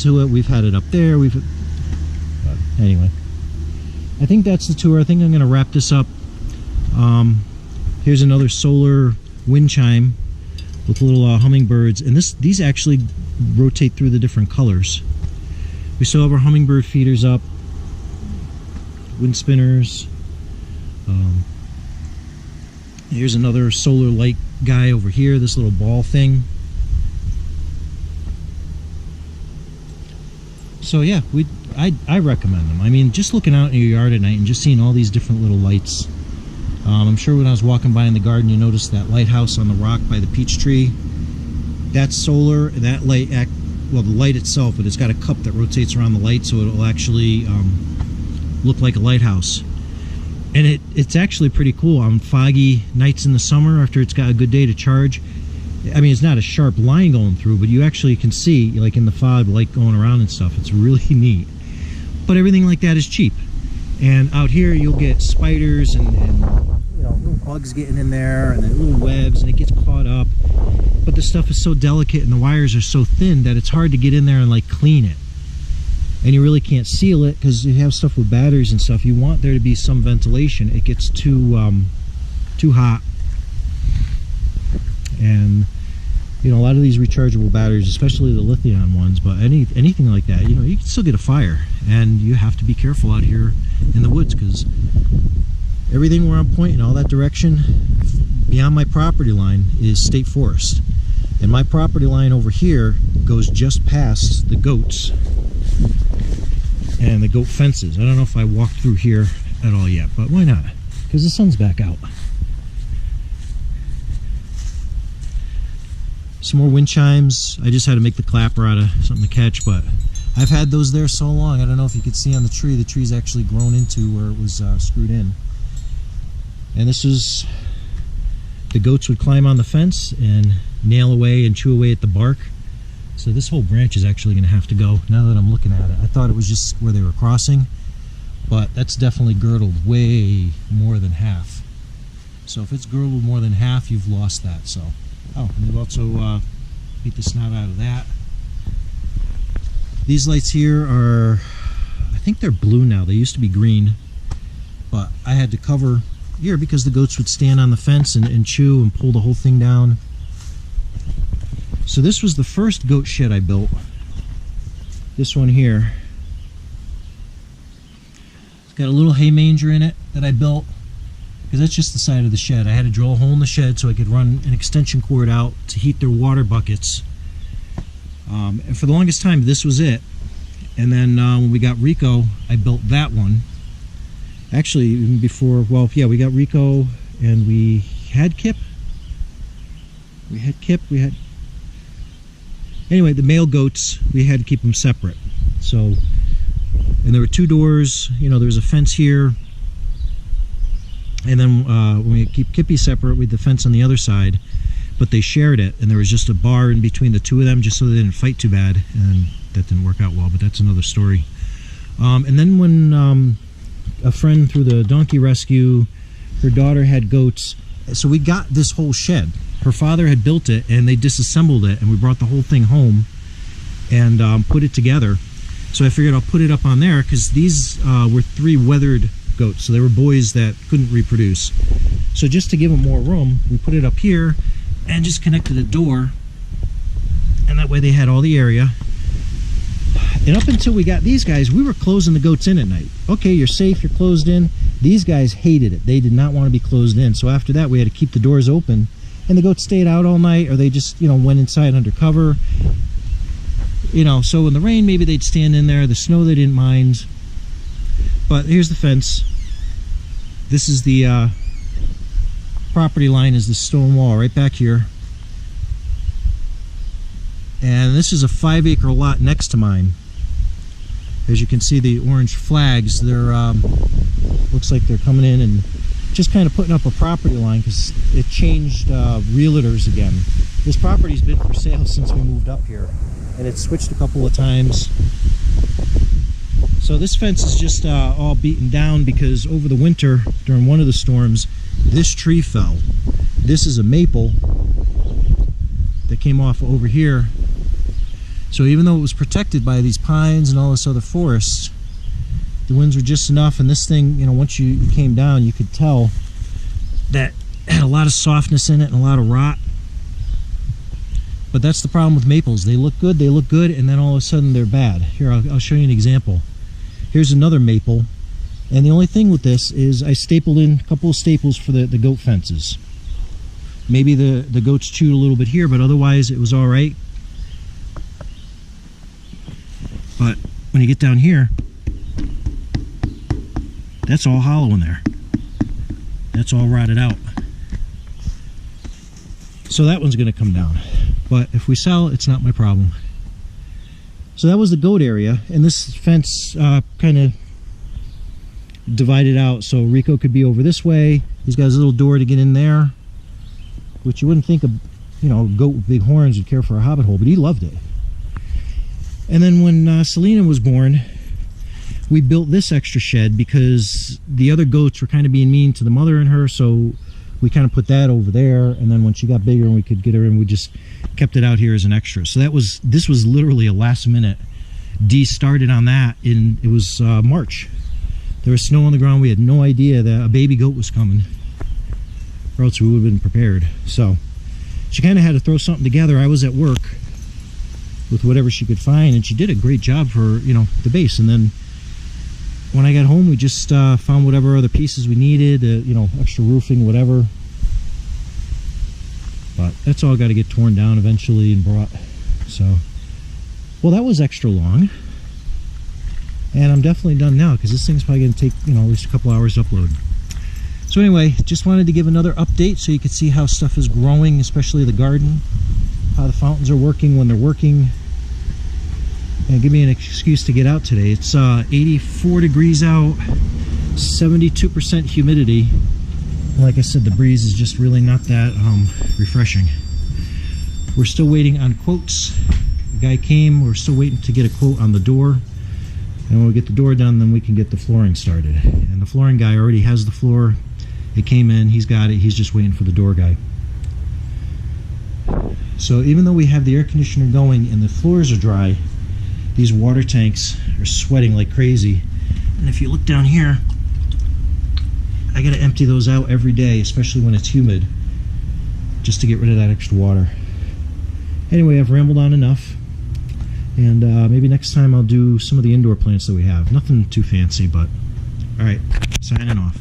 to it. We've had it up there. Anyway, I think that's the tour. I think I'm going to wrap this up. Here's another solar wind chime with little hummingbirds, and these actually rotate through the different colors. We still have our hummingbird feeders up, wind spinners. Here's another solar light guy over here, this little ball thing. So yeah, I recommend them. I mean, just looking out in your yard at night and just seeing all these different little lights. I'm sure when I was walking by in the garden, you noticed that lighthouse on the rock by the peach tree. That's solar, and that light, well, the light itself, but it's got a cup that rotates around the light, so it'll actually look like a lighthouse. And it's actually pretty cool on foggy nights in the summer after it's got a good day to charge. I mean, it's not a sharp line going through, but you actually can see, like in the fog, light going around and stuff. It's really neat. But everything like that is cheap. And out here, you'll get spiders and you know, little bugs getting in there, and then little webs, and it gets caught up. But the stuff is so delicate and the wires are so thin that it's hard to get in there and like clean it. And you really can't seal it because you have stuff with batteries and stuff. You want there to be some ventilation. It gets too hot. And you know, a lot of these rechargeable batteries, especially the lithium ones, but anything like that, you know, you can still get a fire. And you have to be careful out here in the woods because everything where I'm pointing, all that direction beyond my property line is state forest. And my property line over here goes just past the goats and the goat fences. I don't know if I walked through here at all yet, but why not? Because the sun's back out. Some more wind chimes. I just had to make the clapper out of something to catch, but I've had those there so long. I don't know if you could see on the tree. The tree's actually grown into where it was screwed in. And this is, the goats would climb on the fence and nail away and chew away at the bark. So this whole branch is actually going to have to go now that I'm looking at it. I thought it was just where they were crossing, but that's definitely girdled way more than half. So if it's girdled more than half, you've lost that. So, oh, and they've also beat the snot out of that. These lights here are, I think they're blue now. They used to be green, but I had to cover here because the goats would stand on the fence and chew and pull the whole thing down. So this was the first goat shed I built. This one here. It's got a little hay manger in it that I built because that's just the side of the shed. I had to drill a hole in the shed so I could run an extension cord out to heat their water buckets. And for the longest time, this was it. And then when we got Rico, I built that one. Actually, even before, well, yeah, we got Rico and we had Kip. Anyway, the male goats, we had to keep them separate. So, and there were two doors, you know, there was a fence here. And then when we keep Kippy separate, we had the fence on the other side. But they shared it, and there was just a bar in between the two of them just so they didn't fight too bad. And that didn't work out well, but that's another story. And then when a friend through the donkey rescue, her daughter had goats, so we got this whole shed. Her father had built it, and they disassembled it, and we brought the whole thing home and put it together. So I figured I'll put it up on there because these were 3 weathered goats, so they were boys that couldn't reproduce. So just to give them more room, we put it up here and just connected a door, and that way they had all the area. And up until we got these guys, we were closing the goats in at night. Okay, you're safe, you're closed in. These guys hated it. They did not want to be closed in. So after that, we had to keep the doors open, and the goats stayed out all night, or they just, you know, went inside under cover. You know, so in the rain, maybe they'd stand in there. The snow, they didn't mind. But here's the fence. This is the property line, is the stone wall right back here. And this is a 5-acre lot next to mine. As you can see, the orange flags, they're looks like they're coming in and just kind of putting up a property line because it changed realtors again. This property's been for sale since we moved up here, and it's switched a couple of times. So this fence is just all beaten down because over the winter, during one of the storms, this tree fell. This is a maple that came off over here. So even though it was protected by these pines and all this other forest, the winds were just enough, and this thing, you know, once you came down, you could tell that it had a lot of softness in it and a lot of rot. But that's the problem with maples. They look good, and then all of a sudden they're bad. Here, I'll show you an example. Here's another maple, and the only thing with this is I stapled in a couple of staples for the goat fences. Maybe the goats chewed a little bit here, but otherwise it was all right. But when you get down here, that's all hollow in there. That's all rotted out. So that one's going to come down. But if we sell, it's not my problem. So that was the goat area, and this fence kind of divided out, so Rico could be over this way. He's got his little door to get in there, which you wouldn't think a goat with big horns would care for a hobbit hole, but he loved it. And then when Selena was born, we built this extra shed because the other goats were kind of being mean to the mother and her, so we kind of put that over there, and then when she got bigger and we could get her in, we just kept it out here as an extra. So this was literally a last minute. Dee started on that it was March. There was snow on the ground. We had no idea that a baby goat was coming, or else we would have been prepared. So she kind of had to throw something together. I was at work with whatever she could find, and she did a great job for the base. And then when I got home, we just found whatever other pieces we needed, extra roofing, whatever. But that's all got to get torn down eventually and brought. So, well, that was extra long. And I'm definitely done now because this thing's probably going to take, at least a couple hours to upload. So anyway, just wanted to give another update so you could see how stuff is growing, especially the garden, how the fountains are working when they're working. And give me an excuse to get out today. It's 84 degrees out, 72% humidity. Like I said, the breeze is just really not that refreshing. We're still waiting on quotes. The guy came, we're still waiting to get a quote on the door. And when we get the door done, then we can get the flooring started. And the flooring guy already has the floor. It came in, he's got it, he's just waiting for the door guy. So even though we have the air conditioner going and the floors are dry, these water tanks are sweating like crazy. And if you look down here, I gotta empty those out every day, especially when it's humid, just to get rid of that extra water. Anyway, I've rambled on enough, and maybe next time I'll do some of the indoor plants that we have. Nothing too fancy, but all right, signing off.